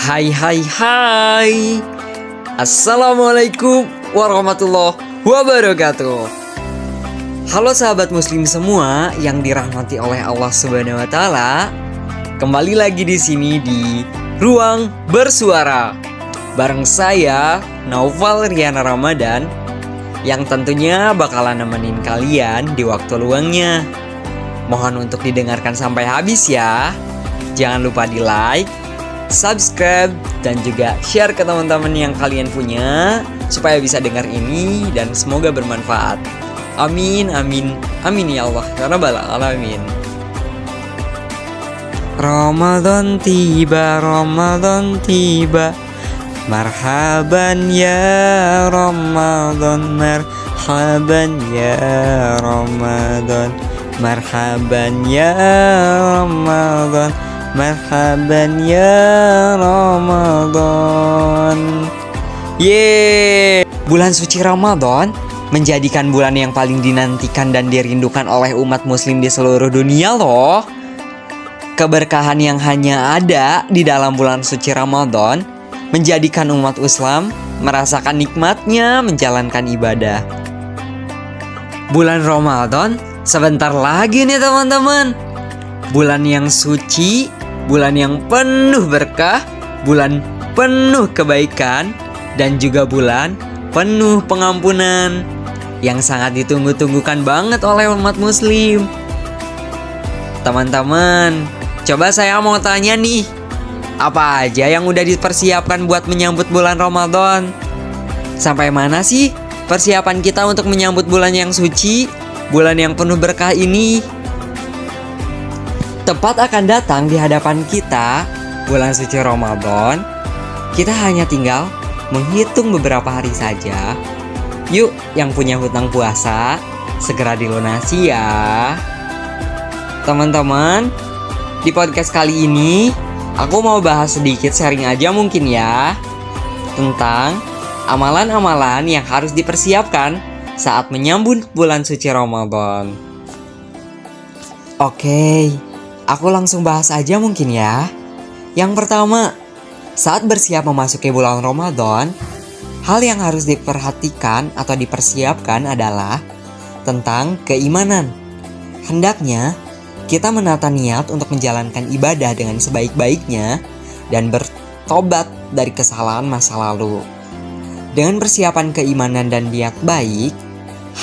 Hai hai hai. Assalamualaikum warahmatullahi wabarakatuh. Halo sahabat muslim semua yang dirahmati oleh Allah Subhanahu wa taala. Kembali lagi di sini di Ruang Bersuara. Bareng saya Naufal Riana Ramadan yang tentunya bakalan nemenin kalian di waktu luangnya. Mohon untuk didengarkan sampai habis ya. Jangan lupa di like, subscribe, dan juga share ke teman-teman yang kalian punya supaya bisa dengar ini dan semoga bermanfaat. Amin, amin, amin ya Allah ya Rabbal alamin. Ramadan tiba, marhaban ya Ramadan, marhaban ya Ramadan, marhaban ya Ramadan, marhaban ya Ramadan. Yeay, bulan suci Ramadan menjadikan bulan yang paling dinantikan dan dirindukan oleh umat muslim di seluruh dunia loh. Keberkahan yang hanya ada di dalam bulan suci Ramadan menjadikan umat Islam merasakan nikmatnya menjalankan ibadah. Bulan Ramadan sebentar lagi nih teman-teman. Bulan yang suci, bulan yang penuh berkah, bulan penuh kebaikan, dan juga bulan penuh pengampunan yang sangat ditunggu-tunggukan banget oleh umat muslim. Teman-teman, coba saya mau tanya nih, apa aja yang udah dipersiapkan buat menyambut bulan Ramadan? Sampai mana sih persiapan kita untuk menyambut bulan yang suci, bulan yang penuh berkah ini? Tepat akan datang di hadapan kita bulan suci Ramadan. Kita hanya tinggal menghitung beberapa hari saja. Yuk, yang punya hutang puasa segera dilunasi ya. Teman-teman, di podcast kali ini aku mau bahas sedikit sharing aja mungkin ya, tentang amalan-amalan yang harus dipersiapkan saat menyambut bulan suci Ramadan. Oke, aku langsung bahas aja mungkin ya. Yang pertama, saat bersiap memasuki bulan Ramadan, hal yang harus diperhatikan atau dipersiapkan adalah tentang keimanan. Hendaknya kita menata niat untuk menjalankan ibadah dengan sebaik-baiknya dan bertobat dari kesalahan masa lalu. Dengan persiapan keimanan dan niat baik,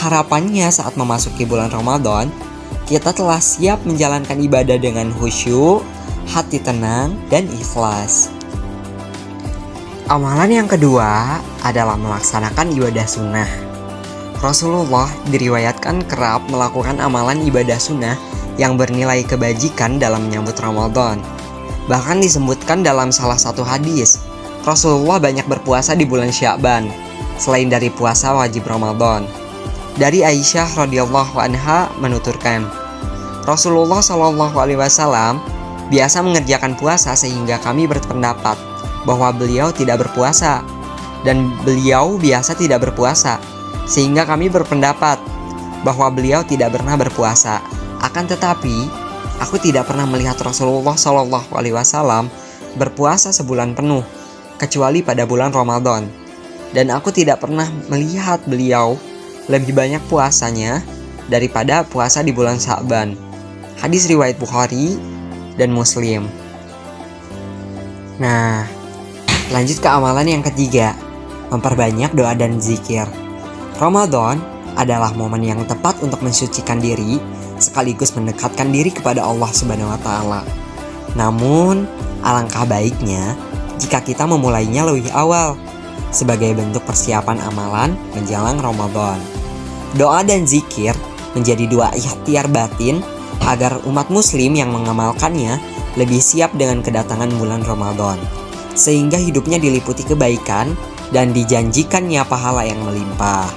harapannya saat memasuki bulan Ramadan, kita telah siap menjalankan ibadah dengan khusyuk, hati tenang, dan ikhlas. Amalan yang kedua adalah melaksanakan ibadah sunnah. Rasulullah diriwayatkan kerap melakukan amalan ibadah sunnah yang bernilai kebajikan dalam menyambut Ramadan. Bahkan disebutkan dalam salah satu hadis, Rasulullah banyak berpuasa di bulan Sya'ban, selain dari puasa wajib Ramadan. Dari Aisyah radhiyallahu anha menuturkan, Rasulullah SAW biasa mengerjakan puasa sehingga kami berpendapat bahwa beliau tidak berpuasa, dan beliau biasa tidak berpuasa sehingga kami berpendapat bahwa beliau tidak pernah berpuasa. Akan tetapi, aku tidak pernah melihat Rasulullah SAW berpuasa sebulan penuh kecuali pada bulan Ramadan, dan aku tidak pernah melihat beliau lebih banyak puasanya daripada puasa di bulan Sya'ban. Hadis riwayat Bukhari dan Muslim. Nah, lanjut ke amalan yang ketiga, memperbanyak doa dan zikir. Ramadan adalah momen yang tepat untuk mensucikan diri sekaligus mendekatkan diri kepada Allah Subhanahu wa taala. Namun, alangkah baiknya jika kita memulainya lebih awal sebagai bentuk persiapan amalan menjelang Ramadan. Doa dan zikir menjadi dua ikhtiar batin agar umat muslim yang mengamalkannya lebih siap dengan kedatangan bulan Ramadan, sehingga hidupnya diliputi kebaikan dan dijanjikannya pahala yang melimpah.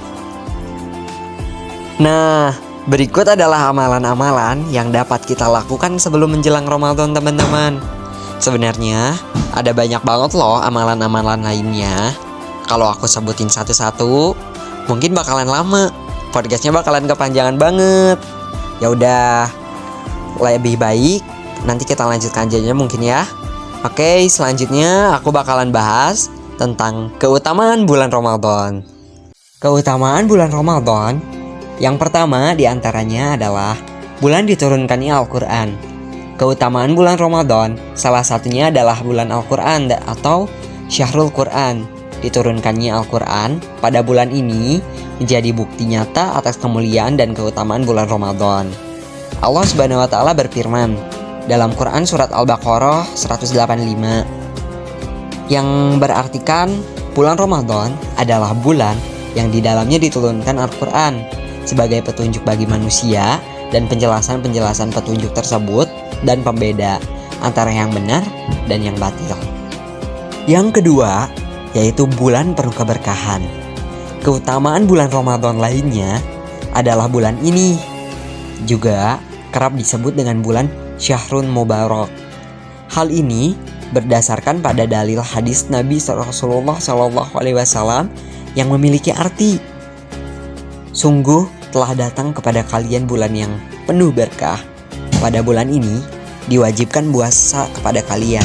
Nah, berikut adalah amalan-amalan yang dapat kita lakukan sebelum menjelang Ramadan teman-teman. Sebenarnya ada banyak banget loh amalan-amalan lainnya. Kalau aku sebutin satu-satu, mungkin bakalan lama. Podcastnya bakalan kepanjangan banget. Ya udah, lebih baik nanti kita lanjutkan aja mungkin ya. Oke, selanjutnya aku bakalan bahas tentang keutamaan bulan Ramadan. Keutamaan bulan Ramadan, yang pertama diantaranya adalah bulan diturunkannya Al-Quran. Keutamaan bulan Ramadan, salah satunya adalah bulan Al-Quran atau Syahrul Quran. Diturunkannya Al-Quran pada bulan ini menjadi bukti nyata atas kemuliaan dan keutamaan bulan Ramadan. Allah Subhanahu wa Ta'ala berfirman dalam Quran surat Al-Baqarah 185 yang berartikan bulan Ramadan adalah bulan yang di dalamnya diturunkan Al-Quran sebagai petunjuk bagi manusia dan penjelasan-penjelasan petunjuk tersebut dan pembeda antara yang benar dan yang batil. Yang kedua, yaitu bulan penuh keberkahan. Keutamaan bulan Ramadan lainnya adalah bulan ini juga kerap disebut dengan bulan Syahrun Mubarak. Hal ini berdasarkan pada dalil hadis Nabi Rasulullah SAW yang memiliki arti, sungguh telah datang kepada kalian bulan yang penuh berkah. Pada bulan ini diwajibkan puasa kepada kalian.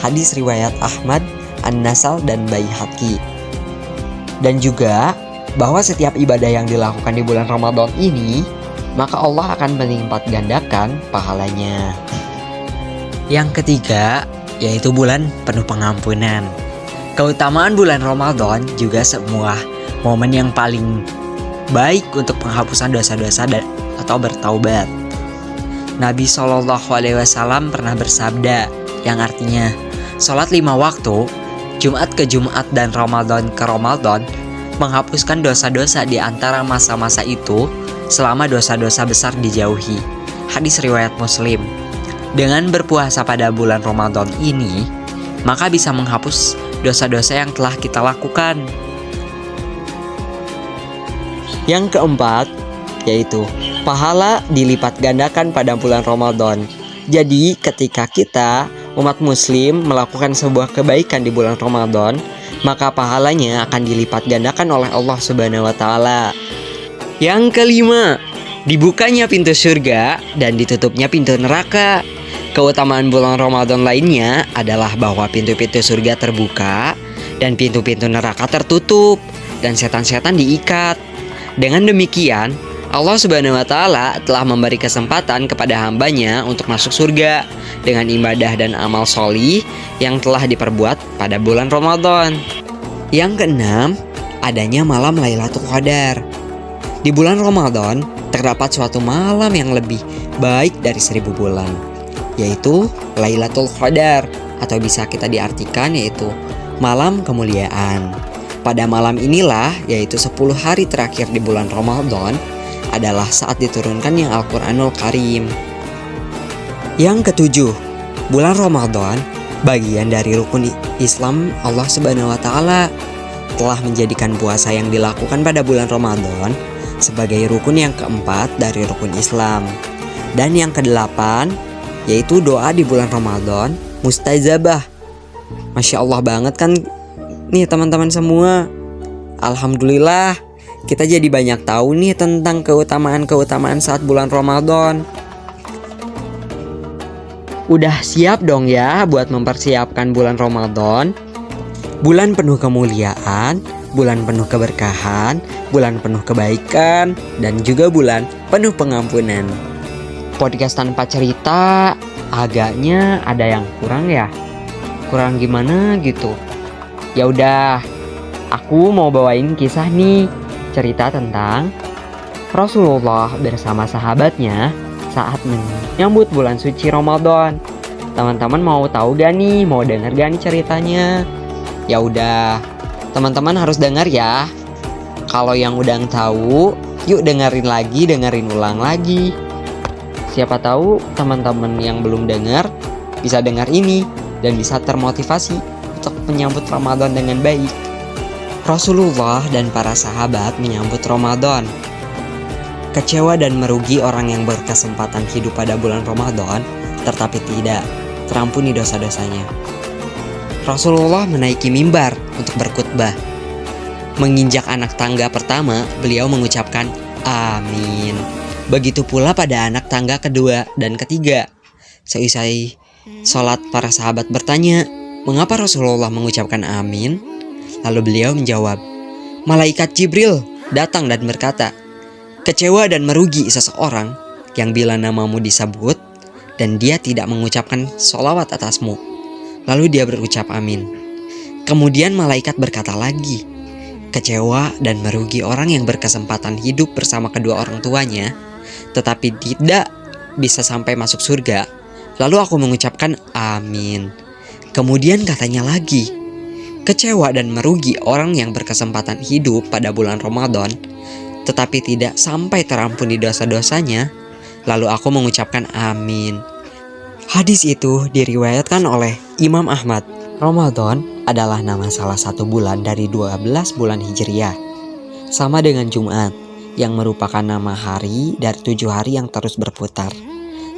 Hadis riwayat Ahmad, An-Nasal dan Baihaqi. Dan juga bahwa setiap ibadah yang dilakukan di bulan Ramadan ini, maka Allah akan melipat gandakan pahalanya. Yang ketiga, yaitu bulan penuh pengampunan. Keutamaan bulan Ramadan juga sebuah momen yang paling baik untuk penghapusan dosa-dosa atau bertaubat. Nabi SAW pernah bersabda yang artinya, sholat 5 waktu, Jumat ke Jumat dan Ramadan ke Ramadan, menghapuskan dosa-dosa di antara masa-masa itu selama dosa-dosa besar dijauhi. Hadis riwayat Muslim. Dengan berpuasa pada bulan Ramadan ini, maka bisa menghapus dosa-dosa yang telah kita lakukan. Yang keempat, yaitu pahala dilipat gandakan pada bulan Ramadan. Jadi ketika kita umat muslim melakukan sebuah kebaikan di bulan Ramadan, maka pahalanya akan dilipat gandakan oleh Allah Subhanahu wa Ta'ala. Yang kelima, dibukanya pintu surga dan ditutupnya pintu neraka. Keutamaan bulan Ramadan lainnya adalah bahwa pintu-pintu surga terbuka dan pintu-pintu neraka tertutup dan setan-setan diikat. Dengan demikian, Allah Subhanahu wa Ta'ala telah memberi kesempatan kepada hambanya untuk masuk surga dengan ibadah dan amal sholih yang telah diperbuat pada bulan Ramadan. Yang keenam, adanya malam Lailatul Qadar. Di bulan Ramadan terdapat suatu malam yang lebih baik dari 1000 bulan, yaitu Lailatul Qadar, atau bisa kita diartikan yaitu malam kemuliaan. Pada malam inilah, yaitu 10 hari terakhir di bulan Ramadan, adalah saat diturunkannya Al-Quranul Karim. Yang ketujuh, bulan Ramadan bagian dari rukun Islam. Allah Subhanahu wa Ta'ala telah menjadikan puasa yang dilakukan pada bulan Ramadan sebagai rukun yang keempat dari rukun Islam. Dan yang kedelapan, yaitu doa di bulan Ramadan mustajabah. Masya Allah banget kan nih teman-teman semua. Alhamdulillah, kita jadi banyak tahu nih tentang keutamaan-keutamaan saat bulan Ramadan. Udah siap dong ya buat mempersiapkan bulan Ramadan? Bulan penuh kemuliaan, bulan penuh keberkahan, bulan penuh kebaikan, dan juga bulan penuh pengampunan. Podcast tanpa cerita agaknya ada yang kurang ya. Kurang gimana gitu. Ya udah, aku mau bawain kisah nih, cerita tentang Rasulullah bersama sahabatnya saat menyambut bulan suci Ramadan. Teman-teman mau tahu gak nih? Mau denger gak nih ceritanya? Ya udah, teman-teman harus dengar ya. Kalau yang udah tahu, yuk dengerin lagi, dengerin ulang lagi. Siapa tahu teman-teman yang belum dengar bisa dengar ini dan bisa termotivasi untuk menyambut Ramadan dengan baik. Rasulullah dan para sahabat menyambut Ramadan. Kecewa dan merugi orang yang berkesempatan hidup pada bulan Ramadan, tetapi tidak terampuni dosa-dosanya. Rasulullah menaiki mimbar untuk berkhutbah. Menginjak anak tangga pertama, beliau mengucapkan amin. Begitu pula pada anak tangga kedua dan ketiga. Seusai Sholat para sahabat bertanya, mengapa Rasulullah mengucapkan amin? Lalu beliau menjawab, malaikat Jibril datang dan berkata, kecewa dan merugi seseorang yang bila namamu disebut dan dia tidak mengucapkan sholawat atasmu. Lalu dia berucap amin. Kemudian malaikat berkata lagi, kecewa dan merugi orang yang berkesempatan hidup bersama kedua orang tuanya tetapi tidak bisa sampai masuk surga. Lalu aku mengucapkan amin. Kemudian katanya lagi, kecewa dan merugi orang yang berkesempatan hidup pada bulan Ramadan tetapi tidak sampai terampuni dosa-dosanya. Lalu aku mengucapkan amin. Hadis itu diriwayatkan oleh Imam Ahmad. Ramadan adalah nama salah satu bulan dari 12 bulan Hijriah, sama dengan Jumat yang merupakan nama hari dari 7 hari yang terus berputar.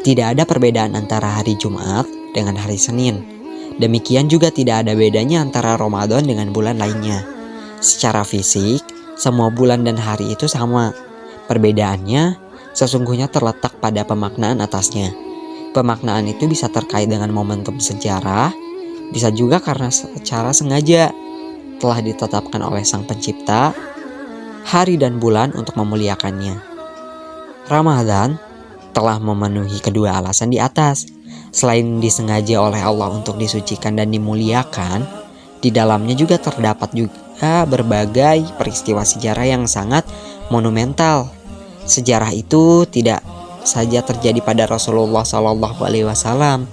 Tidak ada perbedaan antara hari Jumat dengan hari Senin. Demikian juga tidak ada bedanya antara Ramadan dengan bulan lainnya. Secara fisik, semua bulan dan hari itu sama. Perbedaannya sesungguhnya terletak pada pemaknaan atasnya. Pemaknaan itu bisa terkait dengan momentum sejarah, bisa juga karena secara sengaja telah ditetapkan oleh Sang Pencipta hari dan bulan untuk memuliakannya. Ramadan telah memenuhi kedua alasan di atas. Selain disengaja oleh Allah untuk disucikan dan dimuliakan, di dalamnya juga terdapat juga berbagai peristiwa sejarah yang sangat monumental. Sejarah itu tidak saja terjadi pada Rasulullah SAW,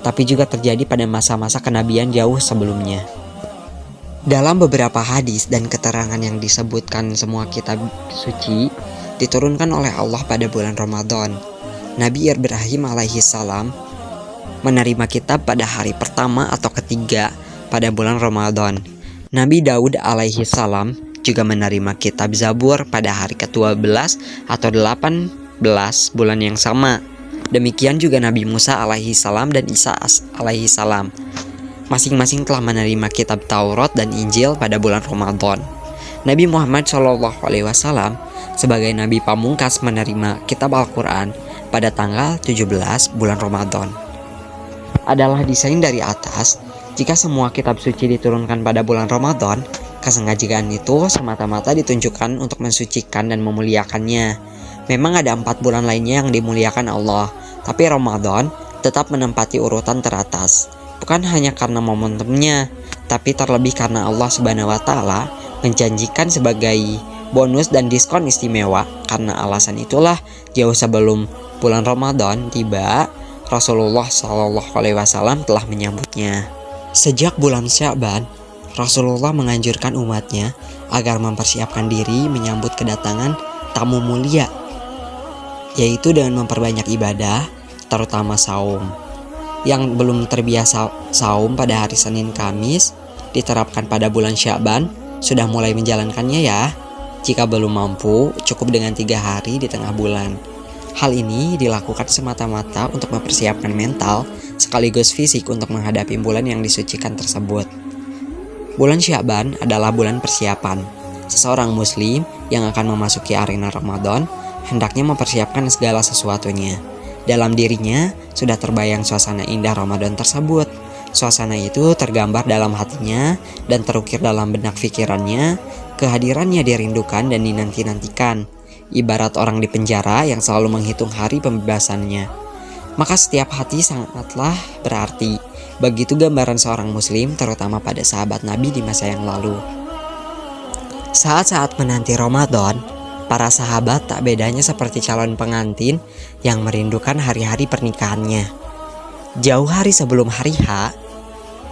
tapi juga terjadi pada masa-masa kenabian jauh sebelumnya. Dalam beberapa hadis dan keterangan yang disebutkan semua kitab suci diturunkan oleh Allah pada bulan Ramadan. Nabi Ibrahim alaihissalam menerima kitab pada hari pertama atau ketiga pada bulan Ramadan. Nabi Daud alaihissalam juga menerima kitab Zabur pada hari ke-12 atau 18 bulan yang sama. Demikian juga Nabi Musa alaihissalam dan Isa alaihissalam. Masing-masing telah menerima kitab Taurat dan Injil pada bulan Ramadan. Nabi Muhammad SAW sebagai Nabi pamungkas menerima kitab Al-Quran pada tanggal 17 bulan Ramadan. Adalah desain dari atas, jika semua kitab suci diturunkan pada bulan Ramadan, kesengajaan itu semata-mata ditunjukkan untuk mensucikan dan memuliakannya. Memang ada 4 bulan lainnya yang dimuliakan Allah, tapi Ramadan tetap menempati urutan teratas. Bukan hanya karena momentumnya, tapi terlebih karena Allah Subhanahu wa Ta'ala menjanjikan sebagai bonus dan diskon istimewa. Karena alasan itulah jauh sebelum bulan Ramadan tiba, Rasulullah SAW telah menyambutnya. Sejak bulan Sya'ban, Rasulullah menganjurkan umatnya agar mempersiapkan diri menyambut kedatangan tamu mulia, yaitu dengan memperbanyak ibadah, terutama saum. Yang belum terbiasa saum pada hari Senin Kamis diterapkan pada bulan Sya'ban sudah mulai menjalankannya ya. Jika belum mampu, cukup dengan 3 hari di tengah bulan. Hal ini dilakukan semata-mata untuk mempersiapkan mental sekaligus fisik untuk menghadapi bulan yang disucikan tersebut. Bulan Sya'ban adalah bulan persiapan. Seseorang muslim yang akan memasuki arena Ramadan hendaknya mempersiapkan segala sesuatunya. Dalam dirinya sudah terbayang suasana indah Ramadan tersebut. Suasana itu tergambar dalam hatinya dan terukir dalam benak pikirannya. Kehadirannya dirindukan dan dinanti-nantikan, ibarat orang di penjara yang selalu menghitung hari pembebasannya. Maka setiap hati sangatlah berarti. Begitu gambaran seorang muslim, terutama pada sahabat Nabi di masa yang lalu. Saat-saat menanti Ramadan, para sahabat tak bedanya seperti calon pengantin yang merindukan hari-hari pernikahannya. Jauh hari sebelum hari H,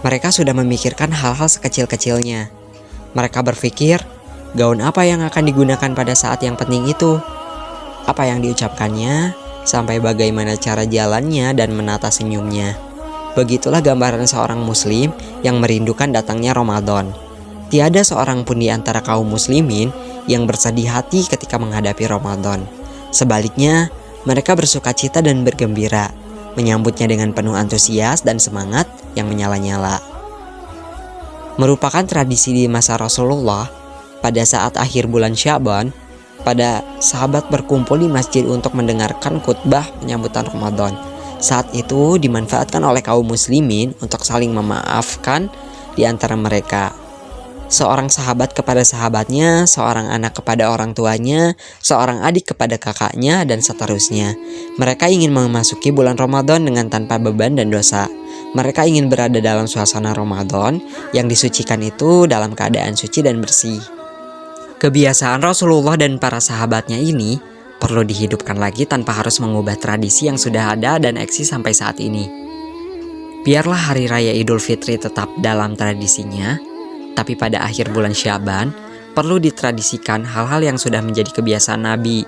mereka sudah memikirkan hal-hal sekecil-kecilnya. Mereka berpikir, gaun apa yang akan digunakan pada saat yang penting itu? Apa yang diucapkannya, sampai bagaimana cara jalannya dan menata senyumnya. Begitulah gambaran seorang muslim yang merindukan datangnya Ramadan. Tiada seorang pun di antara kaum muslimin yang bersedih hati ketika menghadapi Ramadan. Sebaliknya, mereka bersukacita dan bergembira, menyambutnya dengan penuh antusias dan semangat yang menyala-nyala. Merupakan tradisi di masa Rasulullah, pada saat akhir bulan Sya'ban, pada sahabat berkumpul di masjid untuk mendengarkan khutbah penyambutan Ramadan. Saat itu dimanfaatkan oleh kaum muslimin untuk saling memaafkan di antara mereka. Seorang sahabat kepada sahabatnya, seorang anak kepada orang tuanya, seorang adik kepada kakaknya, dan seterusnya. Mereka ingin memasuki bulan Ramadan dengan tanpa beban dan dosa. Mereka ingin berada dalam suasana Ramadan yang disucikan itu dalam keadaan suci dan bersih. Kebiasaan Rasulullah dan para sahabatnya ini perlu dihidupkan lagi tanpa harus mengubah tradisi yang sudah ada dan eksis sampai saat ini. Biarlah Hari Raya Idul Fitri tetap dalam tradisinya, tapi pada akhir bulan Syaban perlu ditradisikan hal-hal yang sudah menjadi kebiasaan Nabi,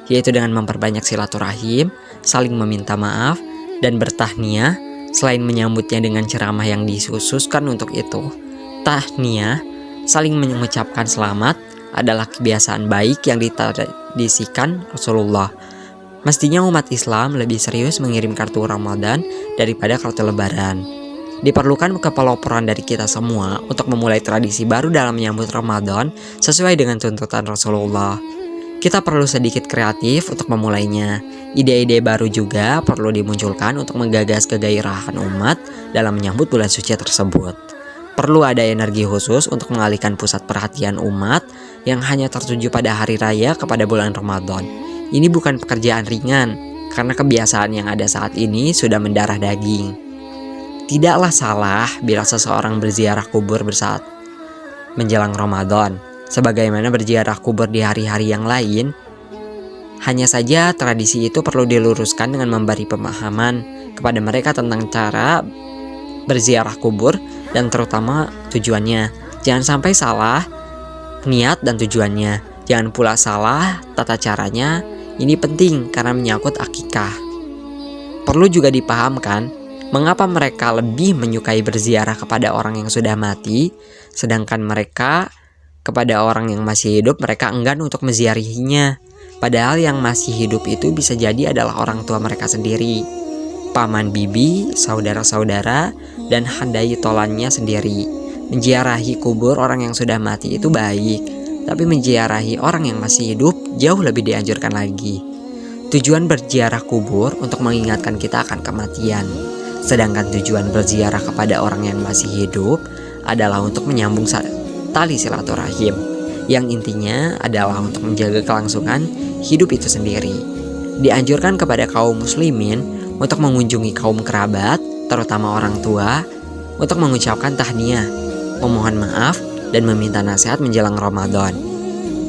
yaitu dengan memperbanyak silaturahim, saling meminta maaf, dan bertahniah. Selain menyambutnya dengan ceramah yang dikhususkan untuk itu, tahniah, saling mengucapkan selamat, adalah kebiasaan baik yang ditradisikan Rasulullah. Mestinya umat Islam lebih serius mengirim kartu Ramadan daripada kartu Lebaran. Diperlukan kepeloporan dari kita semua untuk memulai tradisi baru dalam menyambut Ramadan sesuai dengan tuntutan Rasulullah. Kita perlu sedikit kreatif untuk memulainya. Ide-ide baru juga perlu dimunculkan untuk menggagas kegairahan umat dalam menyambut bulan suci tersebut. Perlu ada energi khusus untuk mengalihkan pusat perhatian umat yang hanya tertuju pada hari raya kepada bulan Ramadan. Ini bukan pekerjaan ringan, karena kebiasaan yang ada saat ini sudah mendarah daging. Tidaklah salah bila seseorang berziarah kubur bersaat menjelang Ramadan, sebagaimana berziarah kubur di hari-hari yang lain. Hanya saja tradisi itu perlu diluruskan dengan memberi pemahaman kepada mereka tentang cara berziarah kubur dan terutama tujuannya. Jangan sampai salah niat dan tujuannya. Jangan pula salah tata caranya. Ini penting karena menyangkut akikah. Perlu juga dipahamkan mengapa mereka lebih menyukai berziarah kepada orang yang sudah mati, sedangkan mereka kepada orang yang masih hidup mereka enggan untuk menziarahinya. Padahal yang masih hidup itu bisa jadi adalah orang tua mereka sendiri, paman bibi, saudara-saudara, dan handai tolannya sendiri. Menziarahi kubur orang yang sudah mati itu baik, tapi menziarahi orang yang masih hidup jauh lebih dianjurkan lagi. Tujuan berziarah kubur untuk mengingatkan kita akan kematian, sedangkan tujuan berziarah kepada orang yang masih hidup adalah untuk menyambung tali silaturahim, yang intinya adalah untuk menjaga kelangsungan hidup itu sendiri. Dianjurkan kepada kaum muslimin untuk mengunjungi kaum kerabat, terutama orang tua, untuk mengucapkan tahniah, memohon maaf, dan meminta nasihat menjelang Ramadan.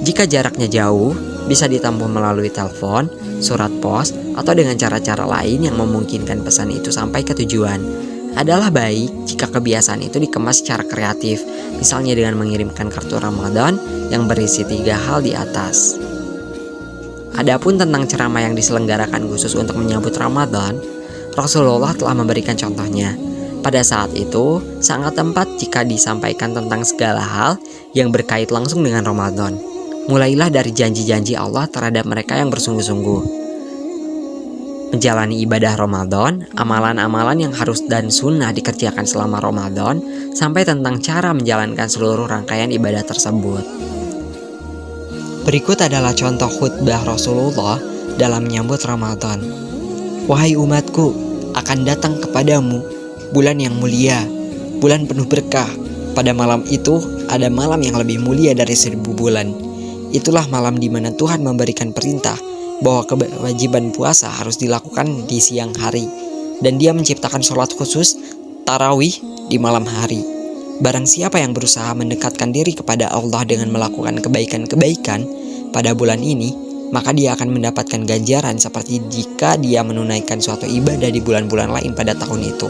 Jika jaraknya jauh, bisa ditempuh melalui telepon, surat pos, atau dengan cara-cara lain yang memungkinkan pesan itu sampai ke tujuan. Adalah baik jika kebiasaan itu dikemas secara kreatif, misalnya dengan mengirimkan kartu Ramadan yang berisi 3 hal di atas. Adapun tentang ceramah yang diselenggarakan khusus untuk menyambut Ramadan, Rasulullah telah memberikan contohnya. Pada saat itu, sangat tepat jika disampaikan tentang segala hal yang berkait langsung dengan Ramadan. Mulailah dari janji-janji Allah terhadap mereka yang bersungguh-sungguh menjalani ibadah Ramadan, amalan-amalan yang harus dan sunnah dikerjakan selama Ramadan, sampai tentang cara menjalankan seluruh rangkaian ibadah tersebut. Berikut adalah contoh khutbah Rasulullah dalam menyambut Ramadan. Wahai umatku, akan datang kepadamu bulan yang mulia, bulan penuh berkah. Pada malam itu ada malam yang lebih mulia dari 1000 bulan. Itulah malam di mana Tuhan memberikan perintah bahwa kewajiban puasa harus dilakukan di siang hari, dan Dia menciptakan sholat khusus tarawih di malam hari. Barang siapa yang berusaha mendekatkan diri kepada Allah dengan melakukan kebaikan-kebaikan pada bulan ini, maka dia akan mendapatkan ganjaran seperti jika dia menunaikan suatu ibadah di bulan-bulan lain pada tahun itu.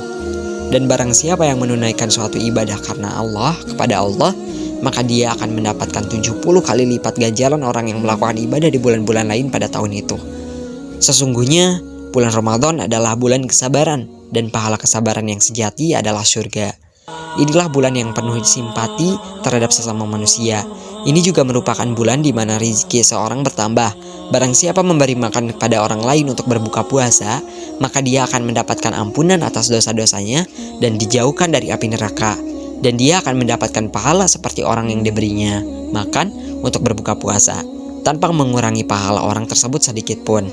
Dan barang siapa yang menunaikan suatu ibadah karena Allah, kepada Allah, maka dia akan mendapatkan 70 kali lipat ganjaran orang yang melakukan ibadah di bulan-bulan lain pada tahun itu. Sesungguhnya, bulan Ramadan adalah bulan kesabaran, dan pahala kesabaran yang sejati adalah surga. Inilah bulan yang penuh simpati terhadap sesama manusia. Ini juga merupakan bulan di mana rezeki seorang bertambah. Barang siapa memberi makan kepada orang lain untuk berbuka puasa, maka dia akan mendapatkan ampunan atas dosa-dosanya dan dijauhkan dari api neraka. Dan dia akan mendapatkan pahala seperti orang yang diberinya makan untuk berbuka puasa, tanpa mengurangi pahala orang tersebut sedikit pun.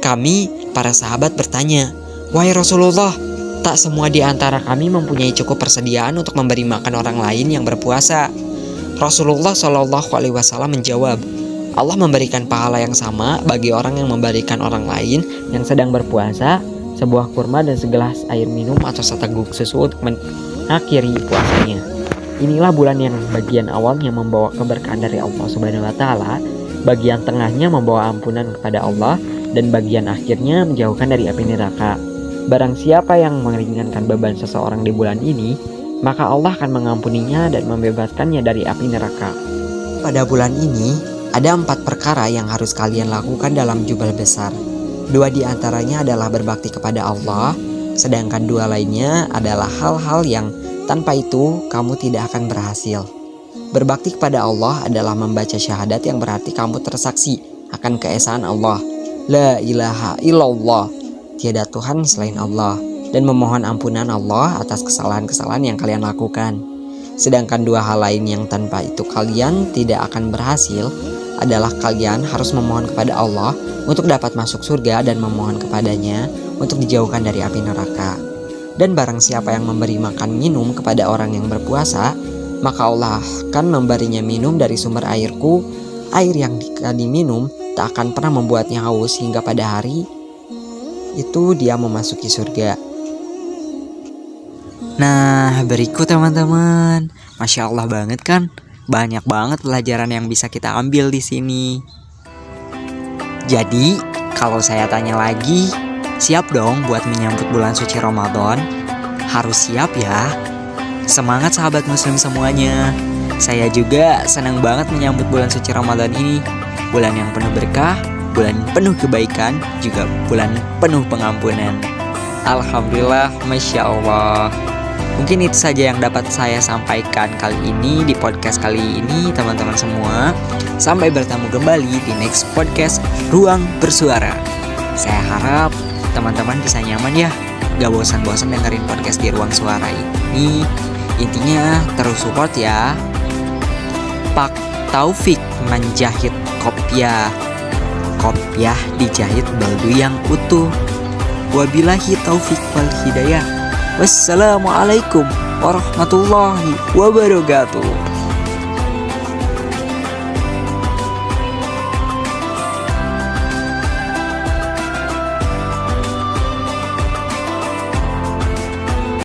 Kami, para sahabat bertanya, "Wahai Rasulullah, tak semua di antara kami mempunyai cukup persediaan untuk memberi makan orang lain yang berpuasa." Rasulullah Shallallahu Alaihi Wasallam menjawab, "Allah memberikan pahala yang sama bagi orang yang memberikan orang lain yang sedang berpuasa sebuah kurma dan segelas air minum atau seteguk susu untuk mengakhiri puasanya." Inilah bulan yang bagian awalnya membawa keberkahan dari Allah Subhanahu wa taala, bagian tengahnya membawa ampunan kepada Allah, dan bagian akhirnya menjauhkan dari api neraka. Barang siapa yang meringankan beban seseorang di bulan ini, maka Allah akan mengampuninya dan membebaskannya dari api neraka. Pada bulan ini, ada 4 perkara yang harus kalian lakukan dalam jumlah besar. 2 di antaranya adalah berbakti kepada Allah, sedangkan 2 lainnya adalah hal-hal yang tanpa itu kamu tidak akan berhasil. Berbakti kepada Allah adalah membaca syahadat yang berarti kamu tersaksi akan keesaan Allah, la ilaha illallah, tiada Tuhan selain Allah, dan memohon ampunan Allah atas kesalahan-kesalahan yang kalian lakukan. Sedangkan 2 hal lain yang tanpa itu kalian tidak akan berhasil adalah kalian harus memohon kepada Allah untuk dapat masuk surga dan memohon kepadanya untuk dijauhkan dari api neraka. Dan barang siapa yang memberi makan minum kepada orang yang berpuasa, maka Allah akan memberinya minum dari sumber airku. Air yang diminum tak akan pernah membuatnya haus hingga pada hari itu dia memasuki surga. Nah, berikut teman-teman, Masya Allah banget kan? Banyak banget pelajaran yang bisa kita ambil di sini. Jadi, kalau saya tanya lagi, siap dong buat menyambut bulan suci Ramadan? Harus siap ya. Semangat sahabat muslim semuanya. Saya juga senang banget menyambut bulan suci Ramadan ini. Bulan yang penuh berkah, bulan penuh kebaikan, juga bulan penuh pengampunan. Alhamdulillah, Masya Allah. Mungkin itu saja yang dapat saya sampaikan kali ini di podcast kali ini teman-teman semua. Sampai bertemu kembali di next podcast Ruang Bersuara. Saya harap teman-teman bisa nyaman ya, gak bosan-bosan dengerin podcast di Ruang Suara ini. Intinya terus support ya. Pak Taufik menjahit kopiah. Kopiah dijahit baldu yang utuh. Wabillahi taufik wal hidayah. Wassalamualaikum warahmatullahi wabarakatuh.